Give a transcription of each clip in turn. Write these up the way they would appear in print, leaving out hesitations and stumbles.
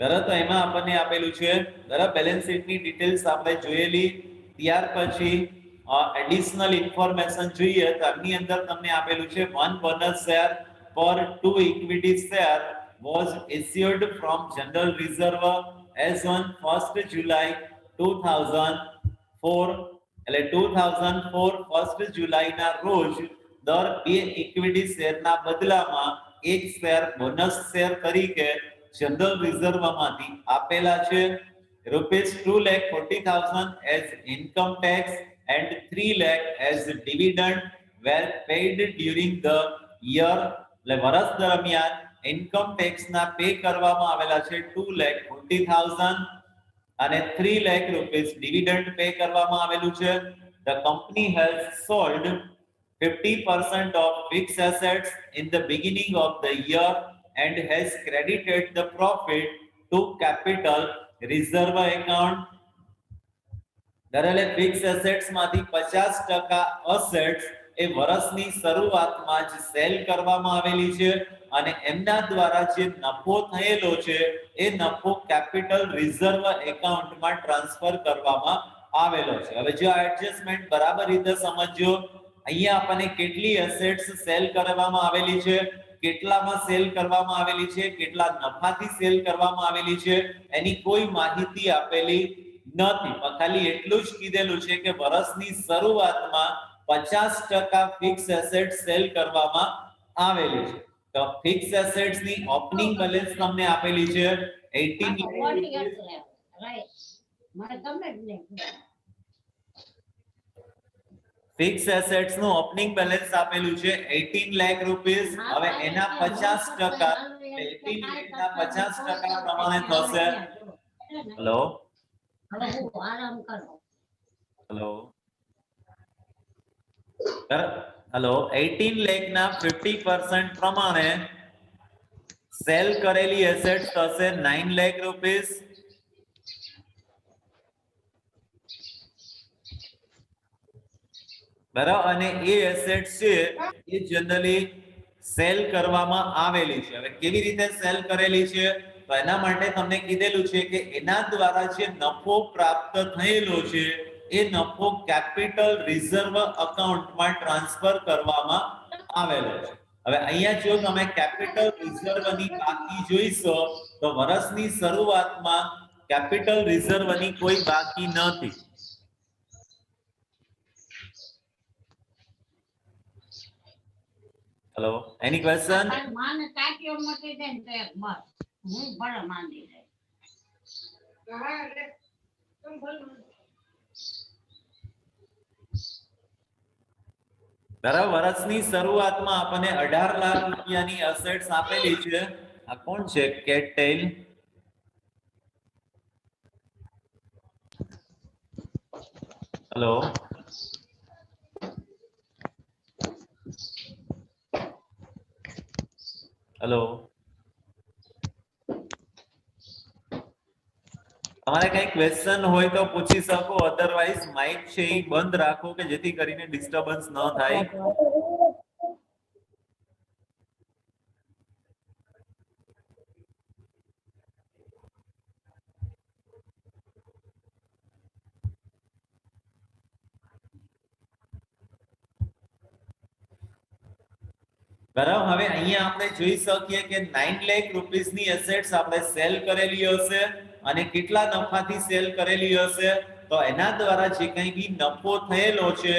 બરાબર, તો એમાં આપણને આપેલું છે બરાબર બેલેન્સ શીટની ડિટેલ્સ આપણે જોયેલી. ત્યાર પછી એડિશનલ ઇન્ફોર્મેશન જોઈએ તો આની અંદર તમને આપેલું છે one bonus share for 2 equity share was issued from General Reserve as on 1st July 2004 એટલે 2004 1st જુલાઈ ના રોજ દર 2 ઇક્વિટી શેરના બદલામાં એક શેર બોનસ શેર તરીકે જનરલ રિઝર્વમાંથી આપેલા છે. ₹2,40,000 as income tax and 3 lakh as dividend were paid during the year. એટલે વર્ષ દરમિયાન ઇન્કમ ટેક્સ ના પે કરવામાં આવેલા છે 2,40,000 અને 3 લાખ રૂપીસ ડિવિડન્ડ પે કરવામાં આવેલું છે. The company has sold 50% of fixed assets in the beginning of the year and has credited the profit to capital reserve account. દરેલે ફિક્સ એસેટ્સ માંથી 50% અસેટ્સ એ વર્ષની શરૂઆતમાં જ સેલ કરવામાં આવેલી છે અને એમના દ્વારા જે નફો થયેલો છે એ નફો કેપિટલ રિઝર્વ એકાઉન્ટમાં ટ્રાન્સફર કરવામાં આવેલો છે. હવે જો આ એડજસ્ટમેન્ટ બરાબર રીતે સમજજો, અહીંયા આપણને કેટલી એસેટ્સ સેલ કરવામાં આવેલી છે, કેટલામાં સેલ કરવામાં આવેલી છે, કેટલા નફાથી સેલ કરવામાં આવેલી છે એની કોઈ માહિતી આપેલી નથી. પણ ખાલી એટલું જ કીધેલું છે કે વર્ષની શરૂઆતમાં 50% ફિક્સ એસેટ સેલ કરવામાં આવેલી છે. તો ફિક્સ એસેટ્સ ની ઓપનિંગ બેલેન્સ તમને આપેલી છે 18 ફિક્સ એસેટ્સ નું ઓપનિંગ બેલેન્સ આપેલું છે 18 લાખ રૂપીસ. હવે એના 50% 18 લાખના 50% પ્રમાણે થશે. હેલો હેલો 18 લાખના 50% પ્રમાણે સેલ કરેલી એસેટ્સ થશે 9 લાખ રૂપીસ. બરાબર, અને એ એસેટ્સ છે એ જનરલી સેલ કરવામાં આવેલી છે. હવે કેવી રીતે સેલ કરેલી છે તો એના માટે તમને કીધેલું છે કે એના દ્વારા જે નફો પ્રાપ્ત થયેલો છે એ નફો કેપિટલ રિઝર્વ એકાઉન્ટમાં ટ્રાન્સફર કરવામાં આવેલો છે. હવે અહીંયા જો તમે કેપિટલ રિઝર્વની બાકી જોઈશો તો વર્ષની શરૂઆતમાં કેપિટલ રિઝર્વની કોઈ બાકી નથી. Hello, any question? માને તાક્યો મોટી દે ને બસ હું ભલે માંડી દે. બરાબર, વર્ષની શરૂઆતમાં આપણને 18 લાખ રૂપિયાની એસેટ્સ આપેલી છે. આ કોણ છે? કેટ ટેલ. હેલો હેલો, તમારે કઈ ક્વેશ્ચન હોય તો પૂછી શકો, અધરવાઇઝ માઇક છે એ બંધ રાખો કે જેથી કરીને ડિસ્ટર્બન્સ ન થાય. બરાબર, હવે અહીંયા આપણે જોઈ શકીએ કે 9 લાખ રૂપીસની એસેટ્સ આપણે સેલ કરેલી હશે અને કેટલા નફાથી સેલ કરેલી હશે તો એના દ્વારા જે કંઈ બી નફો થયેલો છે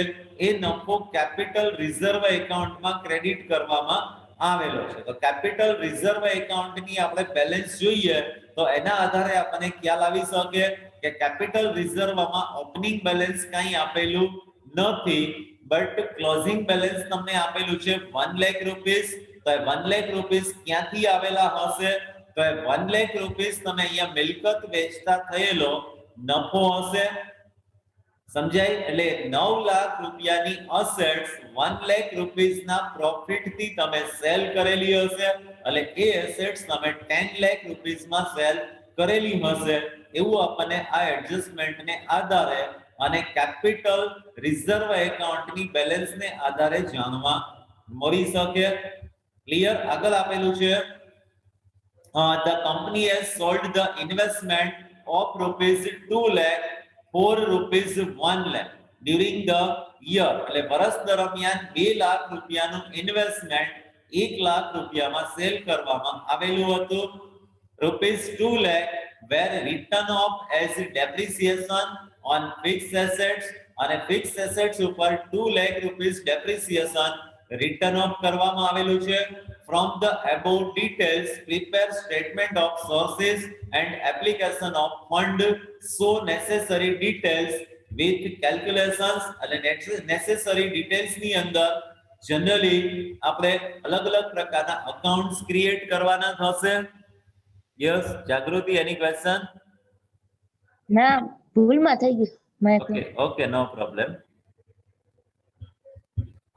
એ નફો કેપિટલ રિઝર્વ એકાઉન્ટમાં ક્રેડિટ કરવામાં આવેલો છે. તો કેપિટલ રિઝર્વ એકાઉન્ટની આપણે બેલેન્સ જોઈએ તો એના આધારે આપણને ખ્યાલ આવી શકે કે કેપિટલ રિઝર્વમાં ઓપનિંગ બેલેન્સ કંઈ આપેલું નથી, બટ ક્લોઝિંગ બેલેન્સ તમને આપેલું છે 1 લાખ રૂપીસ. તો 1 લાખ રૂપીસ ક્યાંથી આવેલા હશે તો 1 લાખ રૂપીસ તમે અહીંયા મિલકત વેચતા થયેલો નફો હશે. સમજાય? એટલે 9 લાખ રૂપિયાની એસેટ્સ 1 લાખ રૂપીસના પ્રોફિટથી તમે સેલ કરેલી હશે એટલે એ એસેટ્સ તમે 10 લાખ રૂપીસમાં સેલ કરેલી હશે એવું આપણને આ એડજસ્ટમેન્ટને આધારે અને કેપિટલ રિઝર્વ એકાઉન્ટની બેલેન્સને આધારે જાણવા મળી શકે. ક્લિયર? આગળ આપેલું છે The company has sold the investment of rupees 2 lakh for rupees 1 lakh during the year. એટલે વર્ષ દરમિયાન 2 લાખ રૂપિયાનું ઇન્વેસ્ટમેન્ટ 1 લાખ રૂપિયામાં સેલ કરવામાં આવેલું હતું. rupees 2 lakh were written off as depreciation on fixed assets અને fixed assets ઉપર 2 lakh rupees depreciation written off કરવામાં આવેલું છે. From the above details, prepare statement of sources and application of fund, so necessary details with calculations અને necessary details ની અંદર generally આપણે અલગ-અલગ પ્રકારના accounts create કરવાના થશે. Yes, જાગૃતિ, any question? ના ભૂલમાં થઈ ગયું. Okay, no problem.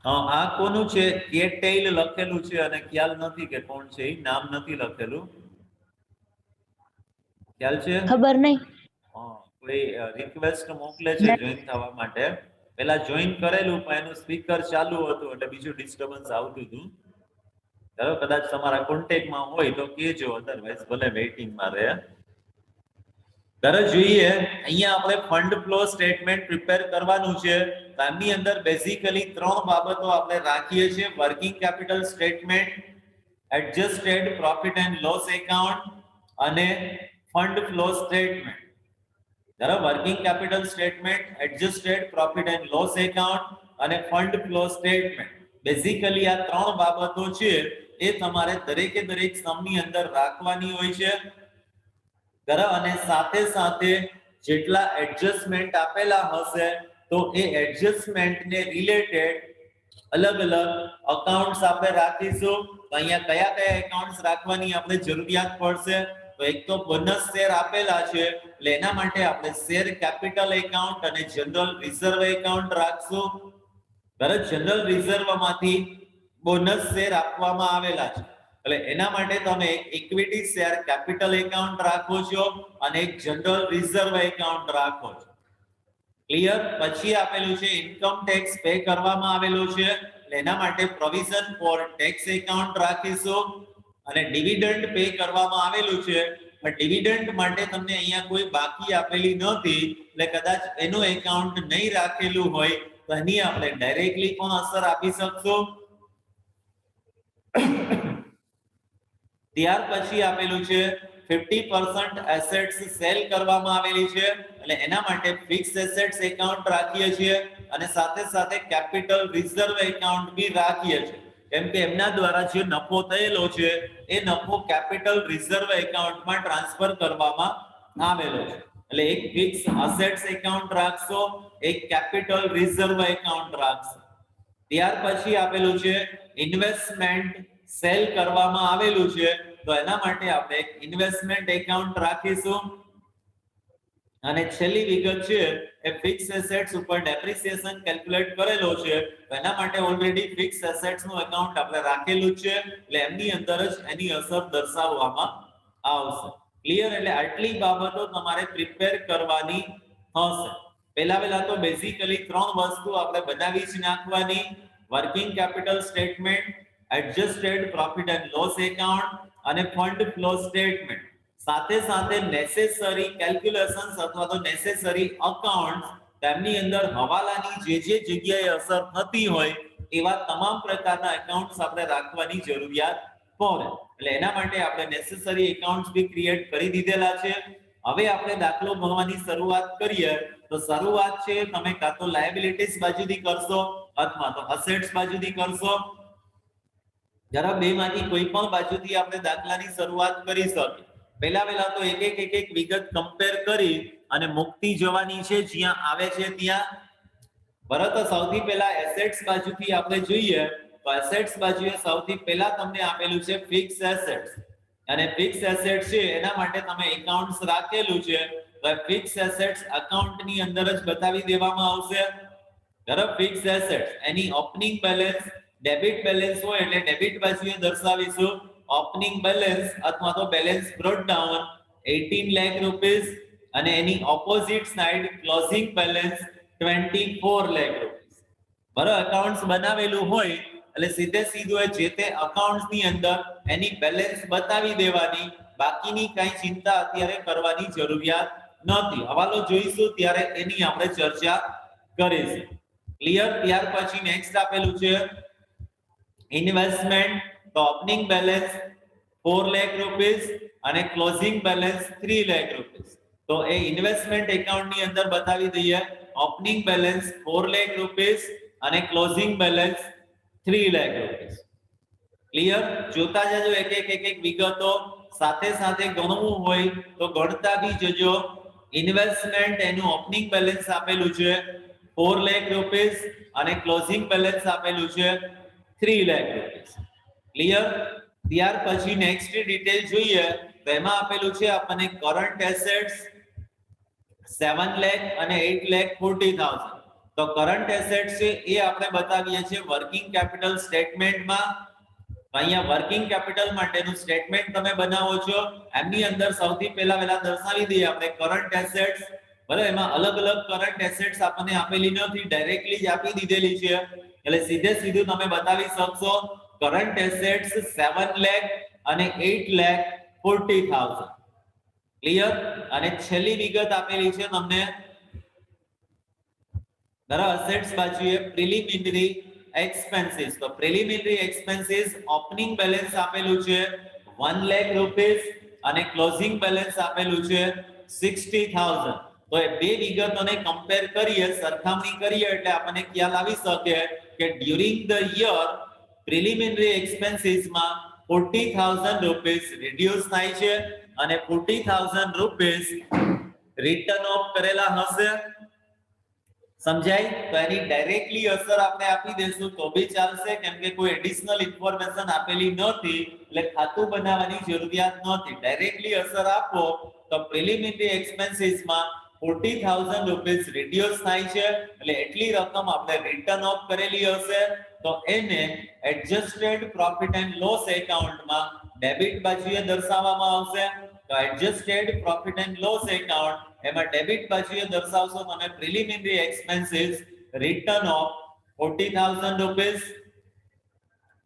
આ કોનું છે? કેટેલ લખેલું છે અને ખ્યાલ નથી કે કોણ છે, નામ નથી લખેલું. ખ્યાલ છે? ખબર નહીં. કોઈ રિક્વેસ્ટ મોકલે છે જોઈન થવા માટે. પહેલા જોઈન કરેલું પણ એનું સ્પીકર ચાલુ હતું એટલે બીજું ડિસ્ટર્બન્સ આવતું હતું. ચાલો કદાચ તમારા કોન્ટેક્ટમાં હોય તો કહેજો, અધરવાઇઝ ભલે વેઇટિંગમાં રહે. તરત જોઈએ અહીંયા આપણે ફંડ ફ્લો સ્ટેટમેન્ટ પ્રિપેર કરવાનું છે. આની અંદર બેઝિકલી 3 બાબતો આપણે રાખીએ છીએ: working capital statement, adjusted profit and loss account અને ફંડ ફ્લો સ્ટેટમેન્ટ. બરાબર, working capital statement, adjusted profit and loss account અને ફંડ ફ્લો સ્ટેટમેન્ટ. બેઝિકલી આ 3 બાબતો છે એ તમારે દરેકે દરેક સમની અંદર રાખવાની હોય છે. બરાબર, અને સાથે સાથે જેટલા એડજસ્ટમેન્ટ આપેલા હશે તો એ એડજસ્ટમેન્ટ ને રિલેટેડ અલગ અલગ અકાઉન્ટ્સ આપણે રાખીશું. તો અહીંયા કયા કયા એકાઉન્ટ્સ રાખવાની આપણે જરૂરિયાત પડશે? તો એક તો બોનસ શેર આપેલા છે એટલે એના માટે આપણે શેર કેપિટલ એકાઉન્ટ અને જનરલ રિઝર્વ એકાઉન્ટ રાખશું. બરાબર, જનરલ રિઝર્વમાંથી બોનસ શેર આપવામાં આવેલા છે એટલે એના માટે તમે એક ઇક્વિટી શેર કેપિટલ એકાઉન્ટ રાખો છો અને એક જનરલ રિઝર્વ એકાઉન્ટ રાખો છો. ક્લિયર? પછી આપેલું છે ઇન્કમ ટેક્સ પે કરવામાં આવેલો છે એટલે એના માટે પ્રોવિઝન ફોર ટેક્સ એકાઉન્ટ રાખીશું. અને ડિવિડન્ડ પે કરવામાં આવેલું છે પણ ડિવિડન્ડ માટે તમને અહીંયા કોઈ બાકી આપેલી નથી એટલે કદાચ એનું એકાઉન્ટ નહીં રાખેલું હોય તો એની આપણે ડાયરેક્ટલી પણ અસર આપી શકશું. ત્યાર પછી આપેલું છે 50% એસેટ્સ સેલ કરવામાં આવેલી છે એટલે એના માટે ફિક્સ એસેટ્સ એકાઉન્ટ રાખીએ છીએ અને સાથે સાથે કેપિટલ રિઝર્વ એકાઉન્ટ બી રાખીએ છીએ. કેમ કે એમના દ્વારા જે નફો થયેલો છે એ નફો કેપિટલ રિઝર્વ એકાઉન્ટમાં ટ્રાન્સફર કરવામાં આવેલો છે એટલે એક ફિક્સ એસેટ્સ એકાઉન્ટ રાખશો, એક કેપિટલ રિઝર્વ એકાઉન્ટ રાખશો. ત્યાર પછી આપેલું છે ઇન્વેસ્ટમેન્ટ સેલ કરવામાં આવેલું છે તો એના માટે આપણે એક ઇન્વેસ્ટમેન્ટ એકાઉન્ટ રાખીશું. અને છેલ્લી વિગત છે એ ફિક્સ એસેટ્સ ઉપર ડેપ્રિસિએશન કેલ્ક્યુલેટ કરેલો છે તો એના માટે ઓલરેડી ફિક્સ એસેટ્સ નું એકાઉન્ટ આપણે રાખેલું છે એટલે એમની અંદર જ એની અસર દર્શાવવામાં આવશે. ક્લિયર? એટલે આટલી બાબતો તમારે પ્રિપેર કરવાની હશે. પહેલા તો બેઝિકલી 3 વસ્તુ આપણે બનાવી જ નાખવાની: working capital statement, adjusted profit and loss account અને ફંડ ફ્લો સ્ટેટમેન્ટ. સાથે સાથે નેસેસરી કેલ્ક્યુલેશન્સ અથવા તો નેસેસરી અકાઉન્ટ્સ, તેમની અંદર હવાલાની જે જગ્યાએ અસર થતી હોય એવા તમામ પ્રકારના એકાઉન્ટ્સ આપણે રાખવાની જરૂરિયાત પડે. એટલે એના માટે આપણે નેસેસરી એકાઉન્ટ્સ બી ક્રિએટ કરી દીધેલા છે. હવે આપણે દાખલો ગણવાની શરૂઆત કરીએ તો શરૂઆત છે તમે કાં તો લાયબિલિટીઝ બાજુથી કરશો અથવા તો અસેટ્સ બાજુથી કરશો. જરા બેમાંથી કોઈ પણ બાજુથી આપણે દાખલાની શરૂઆત કરી શકીએ. પહેલા તો એક વિગત કમ્પેર કરી અને મુક્તિ જવાની છે જ્યાં આવે છે ત્યાં. બરાબર, સૌથી પહેલા એસેટ્સ બાજુથી આપણે જોઈએ તો એસેટ્સ બાજુએ સૌથી પહેલા તમને આપેલું છે ફિક્સ એસેટ્સ અને ફિક્સ એસેટ્સ છે એના માટે તમે એકાઉન્ટ્સ રાખેલું છે તો ફિક્સ એસેટ્સ એકાઉન્ટની અંદર જ બતાવી દેવામાં આવશે. બરાબર, ફિક્સ એસેટ્સ એની ઓપનિંગ બેલેન્સ ડેબિટ બેલેન્સ હોય એટલે ડેબિટ બાજુએ દર્શાવીશું ઓપનિંગ બેલેન્સ અથવા તો balance brought down 18 lakh rupees અને એની opposite side closing balance 24 lakh rupees. બરાબર, એકાઉન્ટ્સ બનાવેલું હોય એટલે સીધું જે તે એકાઉન્ટ્સ ની અંદર એની બેલેન્સ બતાવી દેવાની બાકીની કઈ ચિંતા અત્યારે કરવાની જરૂરિયાત નથી. હવાલો જોઈશું ત્યારે એની આપણે ચર્ચા કરીશું. ક્લિયર? ત્યાર પછી નેક્સ્ટ આપેલું છે ઇન્વેસ્ટમેન્ટ. તો ઓપનિંગ બેલેન્સ 4 લાખ રૂપીસ અને ક્લોઝિંગ બેલેન્સ 3 લાખ રૂપીસ. તો એ ઇન્વેસ્ટમેન્ટ એકાઉન્ટ ની અંદર બતાવી દઈએ ઓપનિંગ બેલેન્સ 4 લાખ રૂપીસ અને closing balance 3 lakh rupees. Clear? જોતા જજો એક એક વિગતો, સાથે સાથે ગણવું હોય તો ગણતા બી જજો. ઇન્વેસ્ટમેન્ટ એનું ઓપનિંગ બેલેન્સ આપેલું છે 4 લાખ રૂપીસ અને ક્લોઝિંગ બેલેન્સ આપેલું છે 3 લાખ રૂપીસ. ક્લિયર? ત્યાર પછી નેક્સ્ટ ડિટેલ જોઈએ તો એમાં આપેલું છે આપણને કરંટ એસેટ્સ 7 લાખ અને 8,40,000. તો કરંટ એસેટ્સ છે એ આપણે બતાવીએ છીએ વર્કિંગ કેપિટલ સ્ટેટમેન્ટમાં. અહીંયા વર્કિંગ કેપિટલ માટેનું સ્ટેટમેન્ટ તમે બનાવો છો, એમની અંદર સૌથી પહેલા દર્શાવી દઈએ આપણે કરંટ એસેટ્સ. બરાબર? એમાં અલગ અલગ કરંટ એસેટ્સ આપણને આપેલી નથી, ડાયરેક્ટલી જ આપી દીધેલી છે, એટલે સીધું તમે બતાવી શકશો કરંટ એસેટ્સ 7 લાખ અને 8,40,000. ક્લિયર? અને છેલ્લી વિગત આપેલી છે તમને એસેટ્સ બાજુએ પ્રિલિમિનરી એક્સપેન્સીસ. તો પ્રિલિમિનરી એક્સપેન્સીસ ઓપનિંગ બેલેન્સ આપેલું છે 1 લાખ રૂપીસ અને ક્લોઝિંગ બેલેન્સ આપેલું છે 60,000. તો એ બે વિગતોને કમ્પેર કરીએ, સરખામણી કરીએ એટલે આપણને ખ્યાલ આવી શકે કે during the year preliminary expenses માં 40,000 રૂપીસ રિડ્યુસ થાય છે અને 40,000 રૂપીસ રિટર્ન ઓફ કરેલા હશે. સમજાય? તો એની ડાયરેક્ટલી અસર આપણે આપી દેશું તો બી ચાલશે, કેમ કે કોઈ એડિશનલ ઇન્ફોર્મેશન આપેલી નથી એટલે ખાતું બનાવવાની જરૂરિયાત નથી. ડાયરેક્ટલી અસર આપો તો પ્રિલિમિનરી એક્સપેન્સીસ માં 40,000 રૂપીસ રિડ્યુસ થાય છે એટલે એટલી રકમ આપણે રિટર્ન ઓફ કરેલી હશે તો એને એડજસ્ટેડ પ્રોફિટ એન્ડ લોસ એકાઉન્ટમાં ડેબિટ બાજુએ દર્શાવવામાં આવશે. તો adjusted profit and loss account એમાં ડેબિટ બાજુએ દર્શાવશો તમે preliminary expenses return of 40,000 rupees.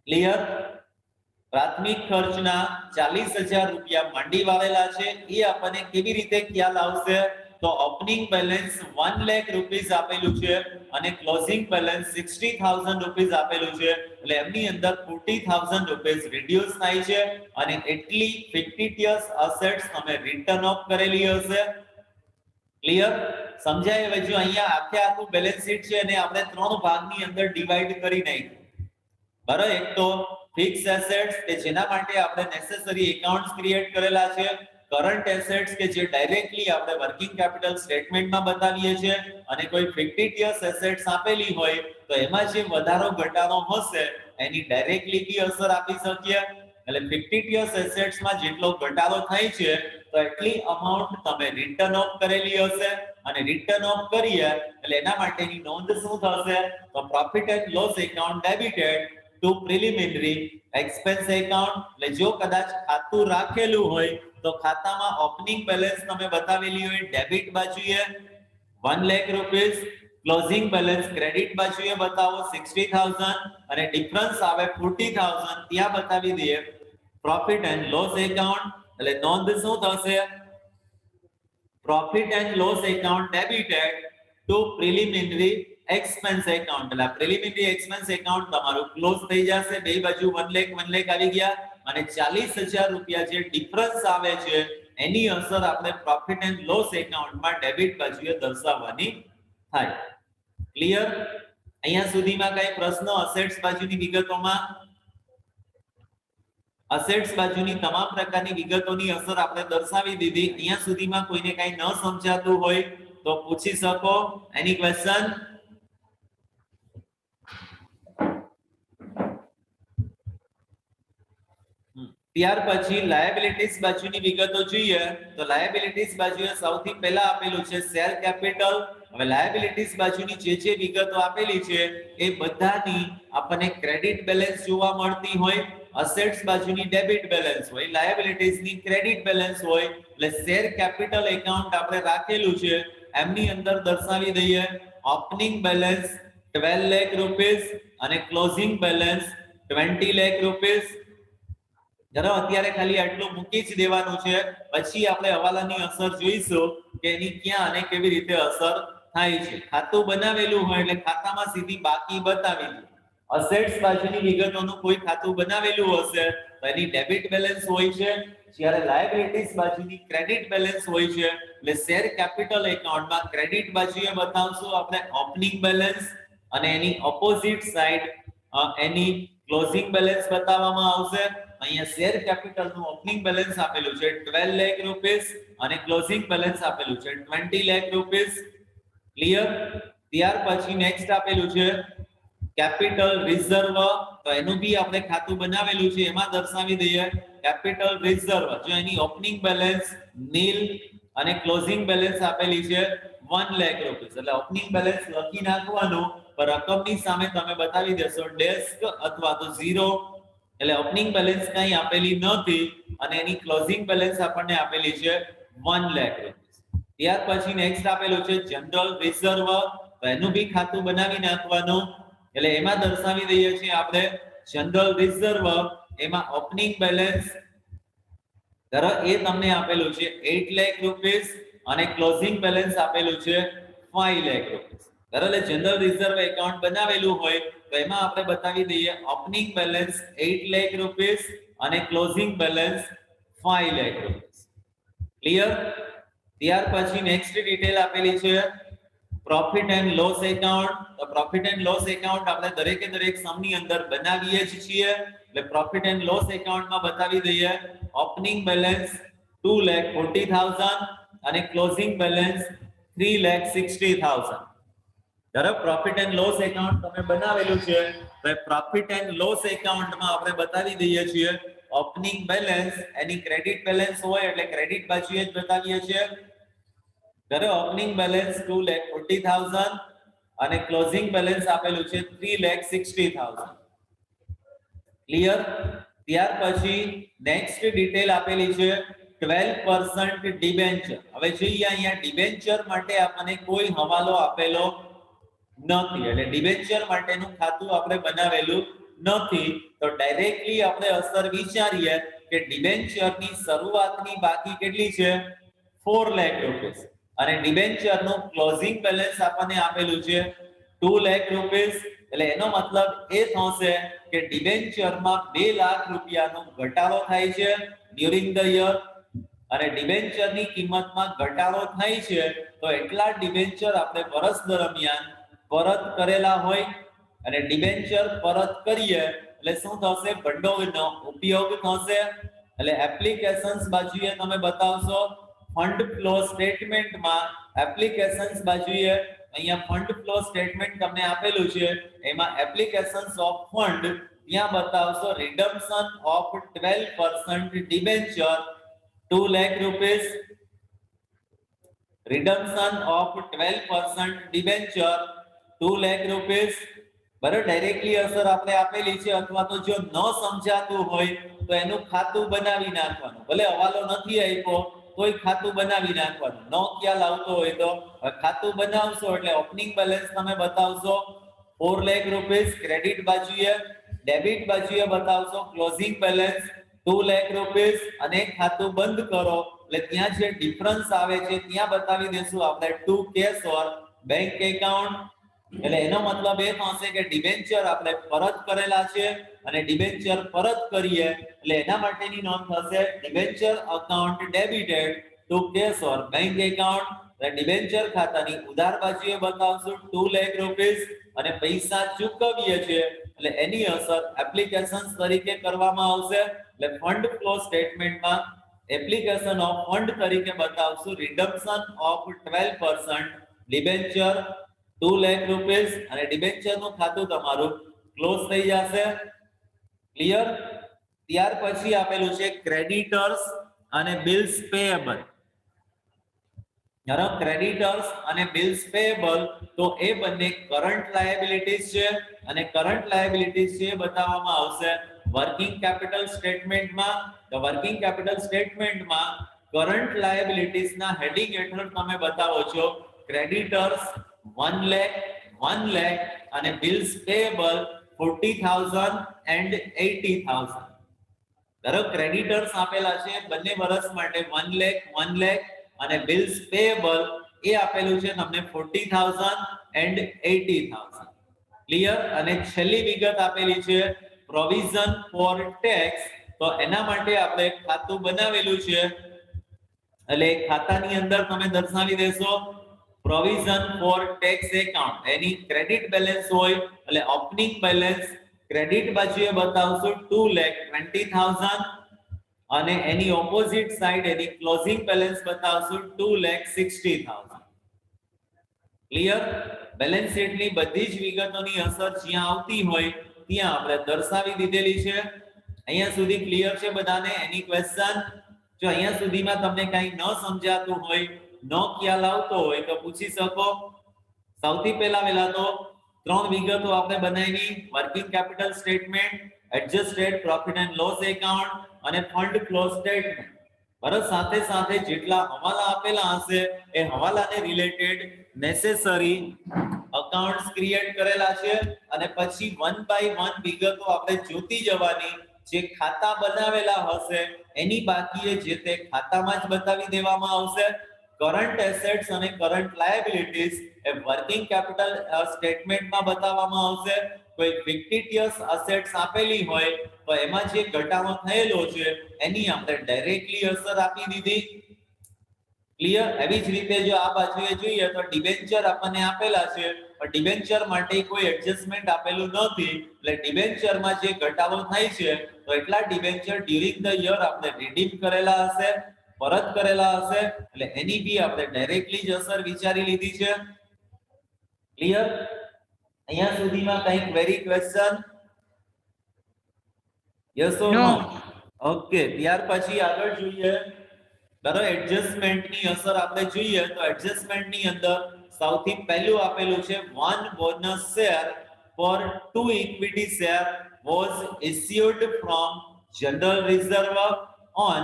Clear? પ્રાથમિક ખર્ચના 40,000 રૂપિયા માંડી વાળેલા છે એ આપણને કેવી રીતે ખ્યાલ આવશે? તો ઓપનિંગ બેલેન્સ 1 લાખ રૂપીસ આપેલું છે અને ક્લોઝિંગ બેલેન્સ 60,000 રૂપીસ આપેલું છે એટલે એમની અંદર 40,000 રૂપીસ રિડ્યુસ થાય છે અને એટલી ફિક્ટિટિયસ એસેટ્સ તમે રિટર્ન ઓફ કરેલી હશે. ક્લિયર? સમજાય? હવે જો અહીંયા આખું બેલેન્સ શીટ છે અને આપણે ત્રણ ભાગની અંદર ડિવાઈડ કરી નાખ્યું. બરાબર? એક તો ફિક્સ એસેટ્સ કે જેના માટે આપણે નેસેસરી એકાઉન્ટ્સ ક્રિએટ કરેલા છે, કરંટ એસેટ્સ કે જે ડાયરેક્ટલી આપણે વર્કિંગ કેપિટલ સ્ટેટમેન્ટમાં બતાવીએ છીએ, અને કોઈ ફિક્ટિટિયસ એસેટ્સ આપેલી હોય તો એમાં જે વધારો ઘટાડો હશે એની ડાયરેક્ટલી બી અસર આપી શકીએ. એટલે ફિક્ટિટિયસ એસેટ્સમાં જેટલો ઘટાડો થાય છે તો એટલી અમાઉન્ટ તમે રિટર્ન ઓફ કરેલી હશે અને રિટર્ન ઓફ કરીએ એટલે એના માટેની નોંધ શું થશે? તો profit and loss account debited to preliminary expense account. એટલે જો કદાચ ખાતું રાખેલું હોય તો ખાતામાં ઓપનિંગ બેલેન્સ તમે બતાવેલી હોય ડેબિટ બાજુએ 1 lakh rupees, closing balance credit બાજુએ બતાવો 60,000 અને ડિફરન્સ આવે 40,000 ત્યાં બતાવી દઈએ પ્રોફિટ એન્ડ લોસ એકાઉન્ટ. એટલે નોંધ શું થશે? Profit and loss account debited to preliminary expense account. એટલે પ્રિલિમિનરી એક્સપેન્સ એકાઉન્ટ તમારું ક્લોઝ થઈ જશે. બે બાજુ 1 લાખ આવી ગયા અને 40,000 રૂપિયા જે ડિફરન્સ આવે છે એની અસર આપણે પ્રોફિટ એન્ડ લોસ એકાઉન્ટમાં ડેબિટ બાજુએ દર્શાવવાની થાય. ક્લિયર? અહીંયા સુધીમાં કઈ પ્રશ્ન? અસેટ્સ બાજુની વિગતોમાં અસેટ્સ બાજુની તમામ પ્રકારની વિગતોની અસર આપણે દર્શાવી દીધી. અહીંયા સુધીમાં કોઈને કઈ ન સમજાતું હોય તો પૂછી શકો. Any question? ત્યાર પછી લાયબિલિટીઝ બાજુની વિગતો જોઈએ તો લાયબિલિટીઝ બાજુએ સૌથી પહેલા આપેલું છે શેર કેપિટલ. હવે લાયબિલિટીઝ બાજુની જે વિગતો આપેલી છે એ બધાની આપણને ક્રેડિટ બેલેન્સ જોવા મળતી હોય, અસેટ્સ બાજુની ડેબિટ બેલેન્સ હોય, લાયબિલિટીઝ ની ક્રેડિટ બેલેન્સ હોય. એટલે શેર કેપિટલ એકાઉન્ટ આપણે રાખેલું છે એમની અંદર દર્શાવી દઈએ ઓપનિંગ બેલેન્સ 12 લાખ રૂપીસ અને ક્લોઝિંગ બેલેન્સ 20 લાખ રૂપીસ. જરા અત્યારે ખાલી આટલું મૂકી જ દેવાનું છે, પછી આપણે હવાલાની અસર જોઈશું કે એની ક્યાં અને કેવી રીતે અસર થાય છે. ખાતું બનાવેલું હોય એટલે ખાતામાં સીધી બાકી બતાવી દો. અસેટ્સ બાજુની વિગતોનું કોઈ ખાતું બનાવેલું હશે તો એની ડેબિટ બેલેન્સ હોય છે, જ્યારે લાયબિલિટીઝ બાજુની ક્રેડિટ બેલેન્સ હોય છે. એટલે શેર કેપિટલ એકાઉન્ટમાં ક્રેડિટ બાજુએ બતાવશું આપણે ઓપનિંગ બેલેન્સ, અને એની ઓપોઝિટ સાઈડ એની ક્લોઝિંગ બેલેન્સ બતાવવામાં આવશે. અહીંયા શેર કેપિટલ નું ઓપનિંગ બેલેન્સ આપેલું છે 12 લાખ રૂપિયા અને ક્લોઝિંગ બેલેન્સ આપેલું છે 20 લાખ રૂપિયા. ક્લિયર? ત્યાર પછી નેક્સ્ટ આપેલું છે કેપિટલ રિઝર્વ, તો એનું બી આપણે ખાતું બનાવેલું છે, એમાં દર્શાવી દઈએ કેપિટલ રિઝર્વ. જો એની ઓપનિંગ બેલેન્સ નીલ અને ક્લોઝિંગ બેલેન્સ આપેલી છે 1 લાખ રૂપિયા. એટલે ઓપનિંગ બેલેન્સ લખી નાખવાનું, પર રકમની સામે તમે બતાવી દેશો ડેસ્ક અથવા તો 0. એટલે ઓપનિંગ બેલેન્સ કઈ આપેલી નથી અને એની ક્લોઝિંગ બેલેન્સ આપણને આપેલી છે 1 લાખ રૂપિયા. ત્યાર પછી નેક્સ્ટ આપેલું છે જનરલ રિઝર્વ, તો એનું બી ખાતું બનાવી નાખવાનું. એટલે એમાં દર્શાવી દઈએ છીએ આપણે જનરલ રિઝર્વ, એમાં ઓપનિંગ બેલેન્સ એ તમને આપેલું છે 8 લાખ રૂપિયા અને ક્લોઝિંગ બેલેન્સ આપેલું છે 5 લાખ રૂપિયા. એટલે જનરલ રિઝર્વ એકાઉન્ટ બનાવેલું હોય તો એમાં આપણે બતાવી દઈએ ઓપનિંગ બેલેન્સ 8 લાખ રૂપિયા અને ક્લોઝિંગ બેલેન્સ 5 લાખ રૂપિયા. ક્લિયર? ત્યાર પછી નેક્સ્ટ ડિટેલ આપેલી છે પ્રોફિટ એન્ડ લોસ એકાઉન્ટ. તો પ્રોફિટ એન્ડ લોસ એકાઉન્ટ આપણે દરેકે દરેક સમની અંદર બનાવીએ જ છીએ. એટલે પ્રોફિટ એન્ડ લોસ એકાઉન્ટમાં બતાવી દઈએ ઓપનિંગ બેલેન્સ 2,40,000 અને ક્લોઝિંગ બેલેન્સ 3,60,000. જ્યારે પ્રોફિટ એન્ડ લોસ એકાઉન્ટ તમે બનાવેલું છે તો પ્રોફિટ એન્ડ લોસ એકાઉન્ટમાં આપણે બતાવી દઈએ છીએ ઓપનિંગ બેલેન્સ, એની ક્રેડિટ બેલેન્સ હોય એટલે ક્રેડિટ બાજુએ જ બતાવીએ છીએ. ત્યારે ઓપનિંગ બેલેન્સ 2,40,000 અને ક્લોઝિંગ બેલેન્સ આપેલું છે 3,60,000. ક્લિયર? ત્યાર પછી નેક્સ્ટ ડિટેલ આપેલી છે 12% ડિબેન્ચર. હવે જોઈએ અહીંયા ડિબેન્ચર માટે આપણને કોઈ હવાલો આપેલો નથી, એટલે ડિબેન્ચર માટેનું ખાતું આપણે બનાવેલું નથી. તો ડાયરેક્ટલી આપણે અસર વિચારીએ કે ડિબેન્ચરની શરૂઆતની બાકી કેટલી છે 4 લાખ રૂપિયા અને ડિબેન્ચરનું ક્લોઝિંગ બેલેન્સ આપણને આપેલું છે 2 લાખ રૂપિયા. એટલે એનો મતલબ એ થશે કે ડિબેન્ચરમાં 2 લાખ રૂપિયાનો ઘટાડો થાય છે ડ્યુરિંગ ધ યર, અને ડિબેન્ચરની કિંમતમાં ઘટાડો થાય છે તો એટલા ડિબેન્ચર આપણે વર્ષ દરમિયાન પરત કરેલા હોય, અને ડિબેન્ચર પરત કરીએ એટલે શું થશે? ભંડોળનો ઉપયોગ થશે. એટલે એપ્લિકેશન્સ બાજુએ તમે બતાવશો ફંડ ફ્લો સ્ટેટમેન્ટમાં, એપ્લિકેશન્સ બાજુએ અહીંયા ફંડ ફ્લો સ્ટેટમેન્ટ તમને આપેલું છે, એમાં એપ્લિકેશન્સ ઓફ ફંડ ત્યાં બતાવશો રિડમ્પશન ઓફ 12% ડિબેન્ચર 2 લાખ રૂપિયા. રિડમ્પશન ઓફ 12% ડિબેન્ચર 2 લાખ રૂપિયા. બરાબર, ડાયરેક્ટલી અસર આપણે આપેલી છે, અથવા તો જો ન સમજાતું હોય તો એનું ખાતું બનાવી નાખવાનું. ભલે હવાલો નથી આપ્યો તોય ખાતું બનાવી નાખવાનું. ન ખ્યાલ આવતો હોય તો ખાતું બનાવશો એટલે ઓપનિંગ બેલેન્સ તમે બતાવશો 4 લાખ રૂપિયા ક્રેડિટ બાજુએ, ડેબિટ બાજુએ બતાવશો ક્લોઝિંગ બેલેન્સ 2 લાખ રૂપિયા અને ખાતું બંધ કરો એટલે ત્યાં જે ડિફરન્સ આવે છે ત્યાં બતાવી દેશું આપણે two cash or bank account. એટલે એનો મતલબ એ થશે કે ડિબેન્ચર આપણે પરત કરેલા છે અને ડિબેન્ચર પરત કરીએ એટલે એના માટેની નોંધ થશે debenture account debited to cash or bank account. Debenture ખાતાની ઉધાર બાજુએ બતાવશું 2 લાખ રૂપિયા અને પૈસા ચૂકવીએ છીએ એટલે એની અસર એપ્લિકેશન્સ તરીકે કરવામાં આવશે. એટલે ફંડ ફ્લો સ્ટેટમેન્ટમાં એપ્લિકેશન ઓફ ફંડ તરીકે બતાવશું રિડમ્પશન ઓફ 12% ડિબેન્ચર 2 લાખ રૂપિયા અને ડિબેન્ચર નું ખાતું તમારું ક્લોઝ થઈ જશે. ક્લિયર? ત્યાર પછી આપેલું છે ક્રેડિટર્સ અને બિલ્સ પેએબલ. જ્યારે ક્રેડિટર્સ અને બિલ્સ પેએબલ તો એ બંને કરંટ લાયબિલિટીઝ છે અને કરંટ લાયબિલિટીઝ છે બતાવવામાં આવશે વર્કિંગ કેપિટલ સ્ટેટમેન્ટમાં. તો વર્કિંગ કેપિટલ સ્ટેટમેન્ટમાં કરંટ લાયબિલિટીઝ ના હેડિંગ હેઠળ તમે બતાવો છો ક્રેડિટર્સ 1 lakh અને બિલ્સ પેએબલ 40,000 and 80,000. ધારો ક્રેડિટર્સ આપેલા છે બંને વર્ષ માટે 1 લાખ 1 લાખ અને બિલ્સ પેયેબલ એ આપેલું છે તમને 40,000 and 80,000. ક્લિયર? અને છેલ્લી વિગત આપેલી છે પ્રોવિઝન ફોર ટેક્સ. તો એના માટે આપણે ખાતું બનાવેલું છે એટલે ખાતાની અંદર તમે દર્શાવી દેશો provision for tax account. Any credit balance હોય એટલે ઓપનિંગ બેલેન્સ ક્રેડિટ બાજુએ બતાવશો 2,20,000 અને એની ઓપોઝિટ સાઈડ એની ક્લોઝિંગ બેલેન્સ બતાવશો 2,60,000. ક્લિયર? બેલેન્સ શીટની બધી જ વિગતોની અસર જ્યાં આવતી હોય ત્યાં આપણે દર્શાવી દીધેલી છે. અહીંયા સુધી ક્લિયર છે બધાને? Any question? જો અહીંયા સુધીમાં તમને કંઈ ન સમજાતું હોય, ન ખ્યાલ આવતો હોય તો પૂછી શકો. સૌથી પહેલા તો 3 વિગતો આપણે બનાવી: working capital statement, adjusted profit and loss account અને ફંડ ફ્લો સ્ટેટમેન્ટ. બરાબર? સાથે સાથે જેટલા હવાલા આપેલા હશે એ હવાલાને રિલેટેડ નેસેસરી અકાઉન્ટ્સ ક્રિએટ કરેલા છે અને પછી 1 બાય 1 વિગતો આપણે જોતી જવાની. જે ખાતા બનાવેલા હશે એની બાકીએ જે તે ખાતામાં જ બતાવી દેવામાં આવશે. કરંટ એસેટ્સ અને કરંટ લાયબિલિટીઝ એ વર્કિંગ કેપિટલ સ્ટેટમેન્ટમાં બતાવવામાં આવશે. કોઈ ફિક્ટિટિયસ એસેટ્સ આપેલી હોય તો એમાં જે ઘટાડો થયેલો છે એની આપણે ડાયરેક્ટલી અસર આપી દીધી. ક્લિયર? એવી જ રીતે જો આ બાજુએ જોઈએ તો ડિબેન્ચર આપણને આપેલા છે પણ ડિબેન્ચર માટે કોઈ એડજસ્ટમેન્ટ આપેલું નથી એટલે ડિબેન્ચરમાં જે ઘટાડો થાય છે તો એટલા ડિબેન્ચર ડ્યુરિંગ ધ યર આપણે રિડીમ કરેલા હશે, પરત કરેલા હશે એટલે એની બી આપણે ડાયરેક્ટલી જ અસર વિચારી લીધી છે. ક્લિયર? અહીંયા સુધીમાં કઈ query, question? Yes or no? Okay. ત્યાર પછી આગળ જોઈએ બરાબર એડજસ્ટમેન્ટની અસર આપણે જોઈએ તો એડજસ્ટમેન્ટની અંદર સૌથી પહેલું આપેલું છે 1 bonus share for 2 equity share was issued from general reserve on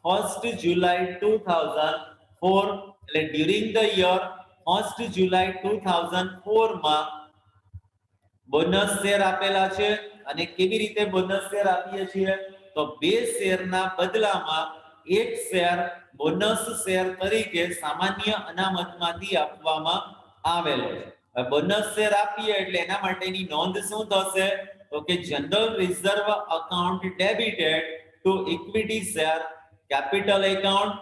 1st July 2004 એટલે during the year 1st July 2004 માં બોનસ શેર આપેલા છે. અને કેવી રીતે બોનસ શેર આપીએ છીએ તો 2 શેરના બદલામાં 1 શેર બોનસ શેર તરીકે સામાન્ય અનામતમાંથી આપવામાં આવેલો છે. બોનસ શેર આપીએ એટલે એના માટેની નોંધ શું થશે તો કે general reserve account debited to equity share capital account.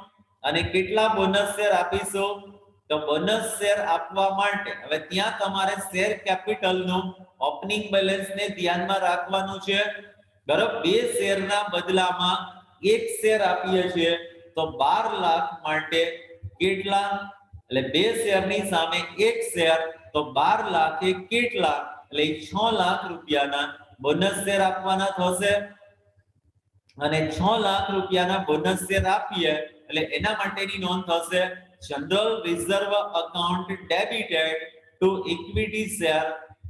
અને કેટલા બોનસ શેર આપીશું તો બોનસ શેર આપવા માટે હવે ત્યાં તમારે શેર કેપિટલનું ઓપનિંગ બેલેન્સ ને ધ્યાનમાં રાખવાનું છે. બરાબર? 2 શેરના બદલામાં 1 શેર આપીએ છીએ તો 12 લાખ માટે કેટલા એટલે 2 શેરની સામે 1 શેર તો 12 લાખે કેટલા એટલે 6 લાખ રૂપિયાના બોનસ શેર આપવાના થશે. અને 6 લાખ રૂપિયાના બોનસ શેર આપીએ એટલે એના માટેની નોંધ થશે general reserve account debited to equity share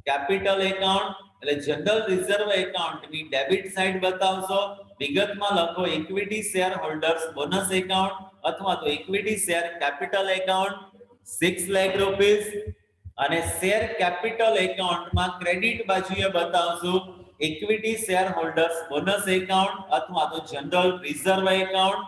capital account. એટલે જનરલ રિઝર્વ એકાઉન્ટની ડેબિટ સાઈડ બતાવશો. વિગતમાં લખો equity shareholders bonus account અથવા તો equity share capital account 6 lakh રૂપિયા. અને શેર કેપિટલ એકાઉન્ટમાં ક્રેડિટ બાજુએ બતાવશું equity shareholders bonus account અથવા તો જનરલ રિઝર્વ એકાઉન્ટ.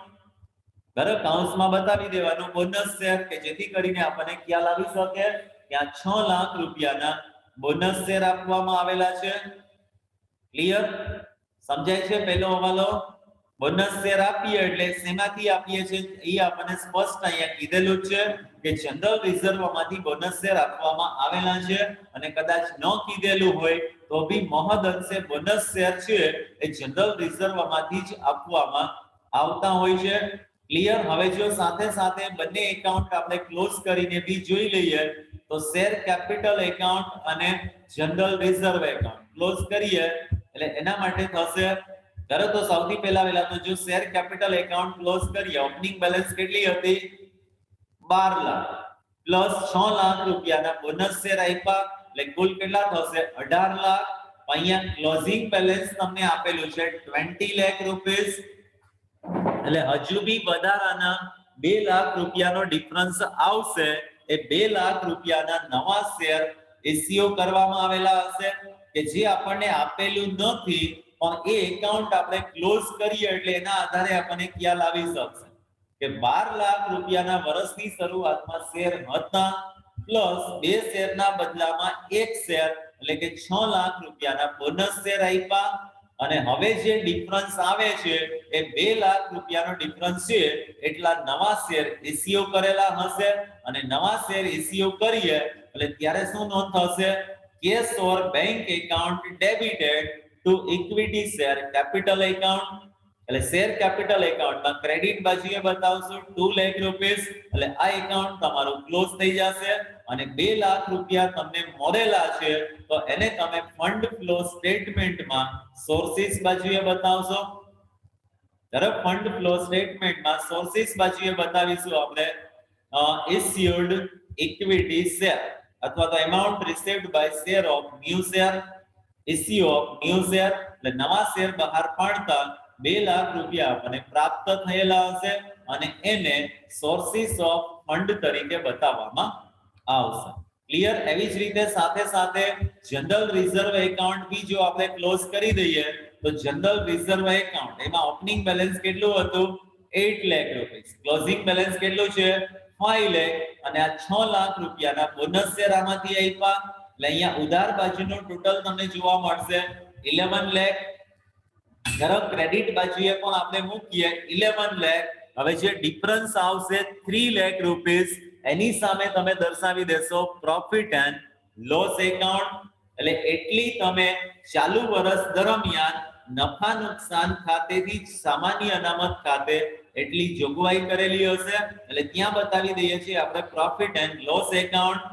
બરાબર? કાઉન્સમાં બતાવી દેવાનું બોનસ શેર કે જેથી કરીને આપણને ખ્યાલ આવી શકે કે આ 6 લાખ રૂપિયાના બોનસ શેર આપવામાં આવેલા છે. ક્લિયર? સમજાય છે? પહેલો હવાલો બોનસ શેર આપીએ એટલે શેમાંથી આપીએ છીએ એ આપણને સ્પષ્ટ અહીંયા કીધેલું છે કે જનરલ રિઝર્વમાંથી બોનસ શેર આપવામાં આવેલા છે. અને કદાચ ન કીધેલું હોય તો બી મહદઅંશે બોનસ શેર છે એ જનરલ રિઝર્વમાંથી જ આપવામાં આવતા હોય છે. ક્લિયર? હવે જો સાથે સાથે બંને એકાઉન્ટ આપણે ક્લોઝ કરીને બી જોઈ લઈએ તો શેર કેપિટલ એકાઉન્ટ અને જનરલ રિઝર્વ એકાઉન્ટ ક્લોઝ કરીએ એટલે એના માટે થશે તો સૌથી પહેલા તો જો શેર કેપિટલ એકાઉન્ટ ક્લોઝ કરીએ ઓપનિંગ બેલેન્સ કેટલી હતી 12 લાખ પ્લસ 6 લાખ રૂપિયાના બોનસ શેર આપ્યા એટલે કુલ કેટલા થશે 18 લાખ. અહીંયા ક્લોઝિંગ બેલેન્સ તમને આપેલું છે 20 લાખ રૂપિયા એટલે હજુ બી વધારાના 2 લાખ રૂપિયાનો ડિફરન્સ આવશે. એ 2 લાખ રૂપિયાના નવા શેર ઇસ્યુ કરવામાં આવેલા હશે કે જે આપણને આપેલું નથી પણ એ એકાઉન્ટ આપણે ક્લોઝ કરીએ એટલે એના આધારે આપણને ખ્યાલ આવી શકશે કે 12 લાખ રૂપિયાના વર્ષની શરૂઆતમાં શેર હતા પ્લસ 2 શેરના બદલામાં 1 શેર એટલે કે 6 લાખ રૂપિયાના બોનસ શેર આપ્યા અને હવે જે ડિફરન્સ આવે છે એ 2 લાખ રૂપિયાનો ડિફરન્સ છે એટલા નવા શેર ઇસ્યુ કરેલા હશે અને નવા શેર ઇસ્યુ કરીએ એટલે ત્યારે શું નોંધ થશે cash or bank account debited to equity share capital account એટલે શેર કેપિટલ એકાઉન્ટમાં ક્રેડિટ બાજુએ બતાવશું 2 લાખ રૂપિયા એટલે આ એકાઉન્ટ તમારું ક્લોઝ થઈ જશે અને 2 લાખ રૂપિયા તમને મળેલા છે તો એને તમે ફંડ ફ્લો સ્ટેટમેન્ટમાં સોર્સિસ બાજુએ બતાવશો ત્યારે ફંડ ફ્લો સ્ટેટમેન્ટમાં સોર્સિસ બાજુએ બતાવીશું આપણે issued equity share અથવા તો amount received by share of new share issue of new share એટલે નવા શેર બહાર પાડતા 2 લાખ રૂપિયા આપણને પ્રાપ્ત થયેલા હશે અને એને સોર્સિસ ઓફ ફંડ તરીકે બતાવવામાં આવશે ક્લિયર એવી જ રીતે સાથે સાથે જનરલ રિઝર્વ એકાઉન્ટ બી જો આપણે ક્લોઝ કરી દઈએ તો જનરલ રિઝર્વ એકાઉન્ટ એમાં ઓપનિંગ બેલેન્સ કેટલું હતું 8 લાખ રૂપિયા ક્લોઝિંગ બેલેન્સ કેટલું છે 5 લાખ અને આ 6 લાખ રૂપિયાના બોનસ શેર આમાંથી આપ્યા એટલે અહીંયા ઉધાર બાજુનું ટોટલ તમને જોવા મળશે 11 લાખ ધરો ક્રેડિટ બાજુએ પણ આપણે મૂકીએ 11 લાખ હવે જે ડિફરન્સ આવશે 3 લાખ રૂપિયા એની સામે તમે દર્શાવી દેશો પ્રોફિટ એન્ડ લોસ એકાઉન્ટ એટલે એટલી તમે ચાલુ વર્ષ દરમિયાન નફા નુકસાન ખાતેથી સામાન્ય અનામત ખાતે એટલી જોગવાઈ કરેલી હશે એટલે ત્યાં બતાવી દઈએ છીએ આપણે profit and loss account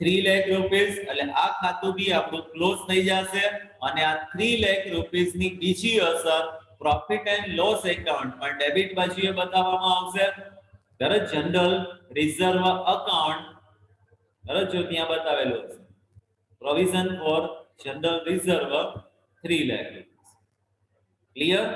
3 lakh રૂપિયા એટલે આ ખાતું બી આપણું ક્લોઝ થઈ જશે અને આ 3 લાખ રૂપિયાની બીજી અસર પ્રોફિટ એન્ડ લોસ એકાઉન્ટમાં ડેબિટ બાજુએ બતાવવામાં આવશે ત્યારે જનરલ રિઝર્વ એકાઉન્ટ ત્યારે જો ત્યાં બતાવેલું હશે provision for general reserve 3 lakh clear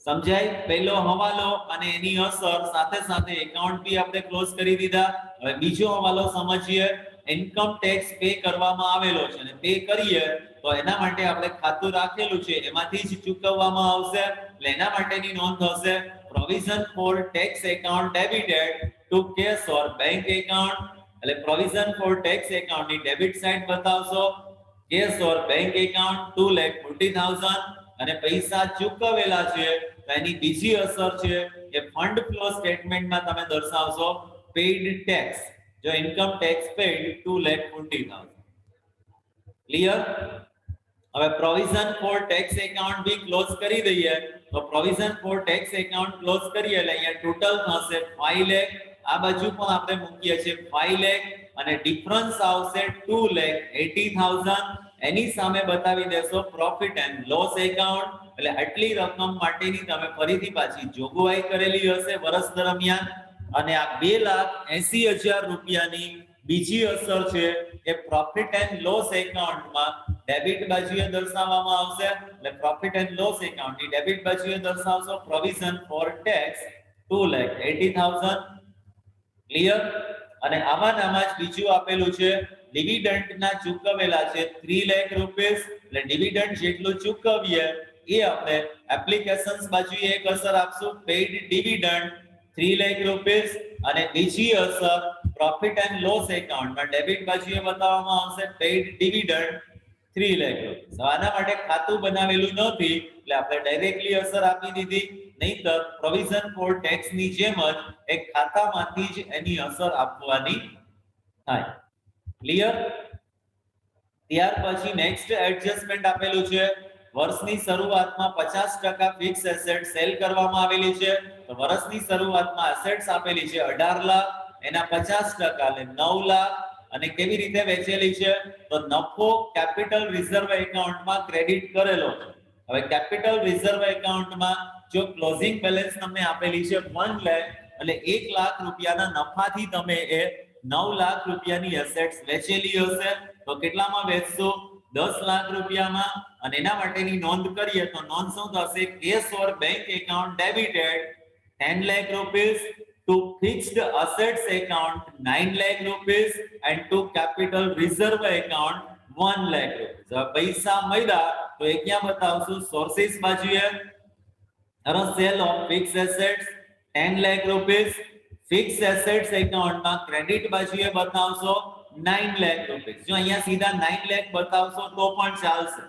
સમજાય પહેલો હવાલો અને એની અસર સાથે સાથે એકાઉન્ટ બી આપણે ક્લોઝ કરી દીધા હવે બીજો હવાલો સમજીએ ઇન્કમ ટેક્સ પે કરવામાં આવેલો છે અને પે કરીએ તો એના માટે આપણે ખાતું રાખેલું છે એમાંથી જ ચૂકવવામાં આવશે એટલે એના માટેની નોંધ થશે provision for tax account debited to cash or bank account એટલે પ્રોવિઝન ફોર ટેક્સ એકાઉન્ટની ડેબિટ સાઇડ બતાવશો કેશ ઓર બેંક એકાઉન્ટ 2,40,000 અને પૈસા ચૂકવેલા છે તો એની બીજી અસર છે કે ફંડ ફ્લો સ્ટેટમેન્ટમાં તમે દર્શાવશો પેઇડ ટેક્સ જો ઇન્કમ ટેક્સ પેઇડ 2,40,000 ક્લિયર હવે પ્રોવિઝન ફોર ટેક્સ એકાઉન્ટ બી ક્લોઝ કરી દઈએ તો provision for tax account close કરીએ એટલે અહીંયા ટોટલ થશે 5 લાખ આ બાજુ પણ આપણે મૂકીએ છીએ 5 લાખ અને ડિફરન્સ આવશે 2,80,000 એની સામે બતાવી દેશો પ્રોફિટ એન્ડ લોસ એકાઉન્ટ એટલે આટલી રકમ માટેની તમે ફરીથી પાછી જોગવાઈ કરેલી હશે વર્ષ દરમિયાન અને આ 2,80,000 રૂપિયાની બીજી અસર છે એ પ્રોફિટ એન્ડ લોસ એકાઉન્ટમાં ડેબિટ બાજુએ દર્શાવવામાં આવશે એટલે પ્રોફિટ એન્ડ લોસ એકાઉન્ટની ડેબિટ બાજુએ દર્શાવશો પ્રોવિઝન ફોર ટેક્સ 2,80,000 ક્લિયર અને આમાં જ બીજું આપેલું છે ડિવિડન્ડ ના ચૂકવેલા છે 3 લાખ રૂપિયા એટલે ડિવિડન્ડ જેટલું ચૂકવીએ એ આપણે એપ્લિકેશન્સ બાજુએ એક અસર આપશું પેઇડ ડિવિડન્ડ 3 લાખ રૂપિયા અને બીજી અસર પ્રોફિટ એન્ડ લોસ એકાઉન્ટમાં ડેબિટ બાજુએ બતાવવામાં આવશે પેઇડ ડિવિડન્ડ 3 લાખ રૂપિયા આના માટે ખાતું બનાવેલું નથી એટલે આપણે ડાયરેક્ટલી અસર આપી દીધી નહીતર પ્રોવિઝન ફોર ટેક્સ ની જેમ જ એક ખાતામાંથી જ એની અસર આપવાની થાય ક્લિયર ત્યાર પછી નેક્સ્ટ એડજસ્ટમેન્ટ આપેલું છે વર્ષની શરૂઆતમાં 50% ફિક્સ એસેટ સેલ કરવામાં આવેલી છે તો વર્ષની શરૂઆતમાં એસેટ્સ આપેલી છે 18 લાખ એના 50% એટલે 9 લાખ અને કેવી રીતે વેચેલી છે તો નફો કેપિટલ રિઝર્વ એકાઉન્ટમાં ક્રેડિટ કરેલો છે હવે કેપિટલ રિઝર્વ એકાઉન્ટમાં જો ક્લોઝિંગ બેલેન્સ તમને આપેલી છે 1 લાખ એટલે 1 લાખ રૂપિયાના નફાથી તમે એ 9 લાખ રૂપિયાની એસેટ્સ વેચેલી હશે તો કેટલામાં વેચશો 10 લાખ રૂપિયામાં અને એના માટેની નોંધ કરીએ તો નોંધ શું થશે cash or bank account ડેબિટેડ 10 lakh rupees to fixed assets account 9 lakh rupees and to capital reserve account 1 lakh રૂપિયા. હવે પૈસા મળ્યા તો એ ક્યાં બતાવશું? સોર્સિસ બાજુએ cell of fix assets 10 lakh rupees. Fix assets એકાઉન્ટમાં ક્રેડિટ બાજુએ બતાવશો 9 લાખ રૂપીસ. જો અહીંયા સીધા 9 લાખ બતાવશો તો પણ ચાલશે.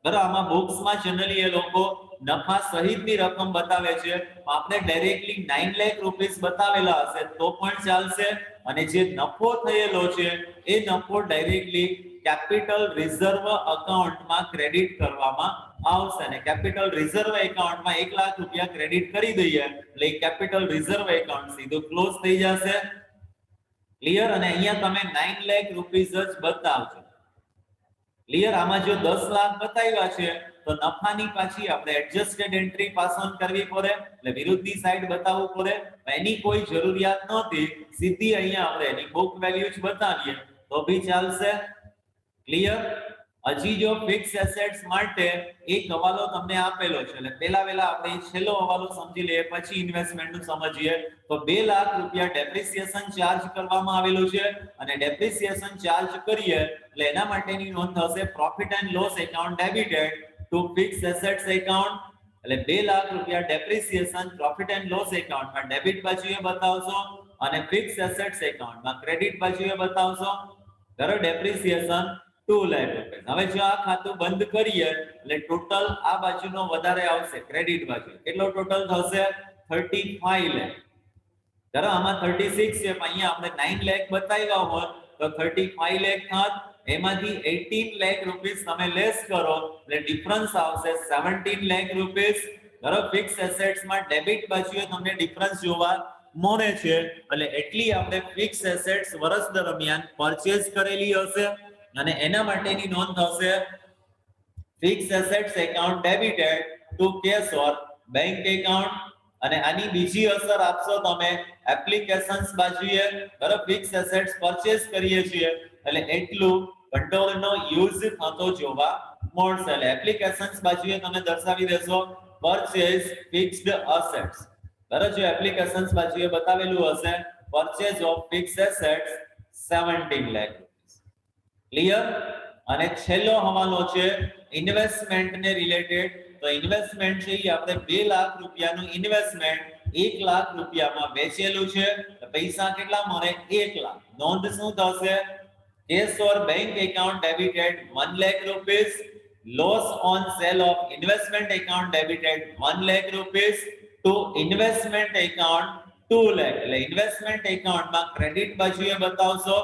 બરાબર, આમાં બુક્સમાં જનરલી એ લોકો નફા સહિતની રકમ બતાવે છે. આપણે ડાયરેક્ટલી 9 લાખ રૂપીસ બતાવેલા હશે તો પણ ચાલશે. અને જે નફો થયેલો છે એ નફો ડાયરેક્ટલી કેપિટલ રિઝર્વ અકાઉન્ટમાં ક્રેડિટ કરવામાં આવશે. અને કેપિટલ રિઝર્વ એકાઉન્ટમાં 1 લાખ રૂપિયા ક્રેડિટ કરી દઈએ એટલે કેપિટલ રિઝર્વ એકાઉન્ટ સીધું ક્લોઝ થઈ જશે. ક્લિયર? અને અહીંયા તમે 9 લાખ રૂપીસ જ બતાવજો. ક્લિયર? આમાં જો 10 લાખ બતાવ્યા છે તો નફાની પાછી આપણે એડજસ્ટેડ એન્ટ્રી પાસ ઓન કરવી પડે, એટલે વિરુદ્ધની સાઈડ બતાવવું પડે. એની કોઈ જરૂરિયાત નહોતી, સીધી અહીંયા આપણે એની બુક વેલ્યુ જ બતાવીએ તો બી ચાલશે. ક્લિયર? હજી જો ફિક્સ એસેટ્સ માટે એક હવાલો તમને આપેલો છે, એટલે પહેલા આપણે છેલ્લો હવાલો સમજી લઈએ પછી ઇન્વેસ્ટમેન્ટનું સમજીએ. તો 2 લાખ રૂપિયા ડેપ્રિસિએશન ચાર્જ કરવામાં આવેલું છે અને ડેપ્રિસિએશન ચાર્જ કરીએ એટલે એના માટેની નોંધ થશે profit and loss account debited to fixed assets account. એટલે 2 લાખ રૂપિયા ડેપ્રિસિએશન પ્રોફિટ એન્ડ લોસ એકાઉન્ટમાં ડેબિટ બાજુએ બતાવશો અને ફિક્સ એસેટ્સ એકાઉન્ટમાં ક્રેડિટ બાજુએ બતાવશો. બરાબર, ડેપ્રિસિએશન 2 લાખ રૂપિયા. હવે જો આ ખાતું બંધ કરીએ એટલે ટોટલ આ બાજુનો વધારે આવશે ક્રેડિટ બાજુ. કેટલો ટોટલ થશે? 35 લાખ. બરાબર, આમાં 36 છે પણ અહીંયા આપણે 9 લાખ બતાવ્યા હોત તો 35 લાખ થાત. એમાંથી 18 લાખ રૂપીસ તમે લેસ કરો એટલે ડિફરન્સ આવશે 17 લાખ રૂપીસ. બરાબર, ફિક્સ એસેટ્સમાં ડેબિટ બાજુએ તમને ડિફરન્સ જોવા મળે છે. એટલે એટલી આપણે ફિક્સ એસેટ્સ વર્ષ દરમિયાન પરચેઝ કરેલી હશે અને એના માટેની નોંધ થશે fixed assets account debited to cash or bank account. અને આની બીજી અસર આપશો તમે એપ્લિકેશન્સ બાજુએ. બરાબર, ફિક્સ એસેટ્સ પરચેઝ કરીએ છીએ એટલે એટલું ભંડોળનો યુઝ થતો જોવા મળશે. એટલે એપ્લિકેશન્સ બાજુએ તમે દર્શાવી દેશો પરચેઝ ફિક્સ્ડ એસેટ્સ. બરાબર, જો એપ્લિકેશન્સ બાજુએ બતાવેલું હશે purchase of fix assets 17 lakh. Clear? અને છેલ્લો હવાલો છે ઇન્વેસ્ટમેન્ટ ને રિલેટેડ. તો ઇન્વેસ્ટમેન્ટ છે એ આપણે 2 લાખ રૂપિયાનું ઇન્વેસ્ટમેન્ટ 1 લાખ રૂપિયામાં વેચેલું છે. પૈસા કેટલા મળે? 1 લાખ. નોંધ શું થશે? Cash or bank account debited 1 lakh rupees. Loss on sale of investment account debited 1 lakh rupees to investment account 2 lakh. એટલે ઇન્વેસ્ટમેન્ટ એકાઉન્ટમાં ક્રેડિટ બાજુએ બતાવશો.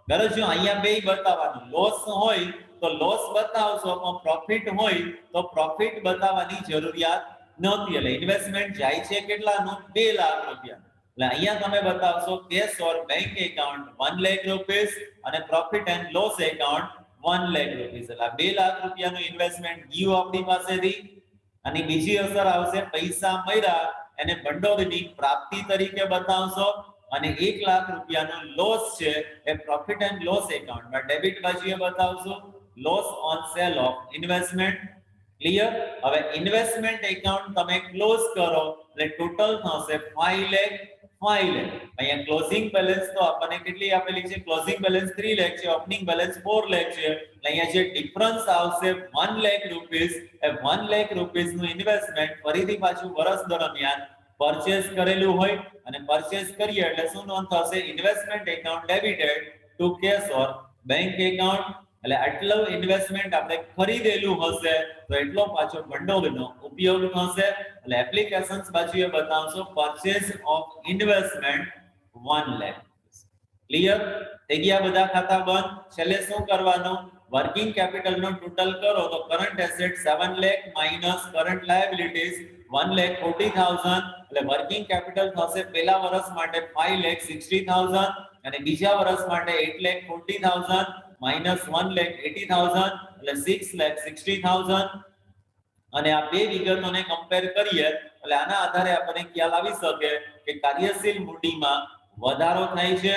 બરાબર, જો અહીંયા બે બતાવવાનું, લોસ હોય તો લોસ બતાવશો પણ પ્રોફિટ હોય તો પ્રોફિટ બતાવવાની જરૂરિયાત નથી. એટલે ઇન્વેસ્ટમેન્ટ જાય છે કેટલાનું? 2 લાખ રૂપિયા. એટલે અહીંયા તમે બતાવશો cash or bank account 1 lakh rupees અને profit and loss account 1 lakh rupees. એટલે 2 લાખ રૂપિયાનું ઇન્વેસ્ટમેન્ટ ગયું આપણી પાસેથી. અને બીજી અસર આવશે પૈસા મળ્યા એને ભંડોળની પ્રાપ્તિ તરીકે બતાવશો અને 1 લાખ રૂપિયાનો લોસ છે એ પ્રોફિટ એન્ડ લોસ એકાઉન્ટમાં ડેબિટ બાજુએ બતાવશો. Loss on sale of investment. Clear? હવે ઇન્વેસ્ટમેન્ટ એકાઉન્ટ તમે ક્લોઝ કરો એટલે ટોટલ થશે 5 લાખ. અહીંયા ક્લોઝિંગ બેલેન્સ તો આપણને કેટલી આપેલી છે? ક્લોઝિંગ બેલેન્સ 3 લાખ છે, ઓપનિંગ બેલેન્સ 4 લાખ છે. એટલે અહીંયા જે ડિફરન્સ આવશે 1 લાખ રૂપીસ, એ 1 લાખ રૂપીસ નું ઇન્વેસ્ટમેન્ટ ફરીથી પાછું વર્ષ દરમિયાન પરચેઝ કરેલું હોય અને પરચેઝ કરીએ એટલે શું નોંધ થશે? Investment account debited to cash or bank account. એટલે આટલું ઇન્વેસ્ટમેન્ટ આપણે ખરીદેલું હશે તો એટલો પાછો ભંડોળનો ઉપયોગ થશે. એટલે એપ્લિકેશન્સ બાજુએ બતાવશો purchase of investment 1 lakh. Clear? થઈ ગયા બધા ખાતા બંધ. છેલ્લે શું કરવાનું? વર્કિંગ કેપિટલ નો ટોટલ કરો તો current asset 7 lakh minus current liabilities 1,40,000. એટલે વર્કિંગ કેપિટલ થશે પહેલા વર્ષ માટે 5,60,000 અને બીજા વર્ષ માટે 8,40,000 માઈનસ 1,80,000 એટલે 6,60,000. અને આ બે વિગતોને કમ્પેર કરીએ એટલે આના આધારે આપણને ખ્યાલ આવી શકે કે કાર્યશીલ મૂડીમાં વધારો થાય છે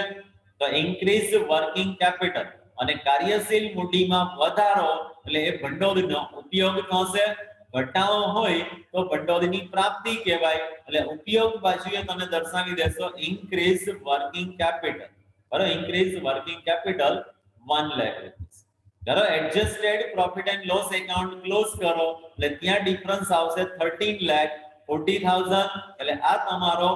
તો ઇન્ક્રીઝ વર્કિંગ કેપિટલ, અને કાર્યશીલ મૂડીમાં વધારો એટલે એ ભંડોળનો ઉપયોગ થશે. ઘટાડો હોય તો ભંડોળની પ્રાપ્તિ કહેવાય. એટલે ઉપયોગ બાજુએ તમે દર્શાવી દેશો ઇન્ક્રીઝ વર્કિંગ કેપિટલ. બરાબર, ઇન્ક્રીઝ વર્કિંગ કેપિટલ 1 લાખ રૂપિયા. ચાલો adjusted profit and loss account close કરો એટલે ત્યાં ડિફરન્સ આવશે 13,40,000 એટલે આ તમારો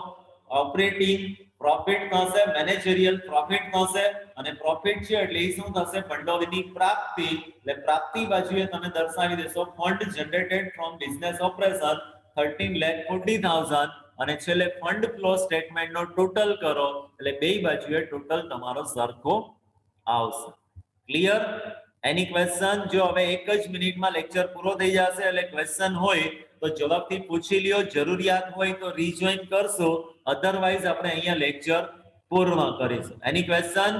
ઓપરેટિંગ પ્રોફિટ થશે, મેનેજરિયલ પ્રોફિટ થશે અને પ્રોફિટ છે એટલે એ શું થશે ભંડોળની પ્રાપ્તિ, એટલે પ્રાપ્તિ બાજુએ તમે દર્શાવી દેશો fund generated from business operation 13,40,000 અને છેલ્લે ફંડ ફ્લો સ્ટેટમેન્ટ નો ટોટલ કરો એટલે બે બાજુએ ટોટલ તમારો સરખો આવશે. ક્લિયર? Any question? જો હવે એક જ મિનિટમાં લેક્ચર પૂરો થઈ જશે એટલે ક્વેશ્ચન હોય તો જવાબથી પૂછી લ્યો, જરૂરિયાત હોય તો રીજોઈન કરશો, અધરવાઇઝ આપણે અહીંયા લેક્ચર પૂર્ણ કરીશું. Any question?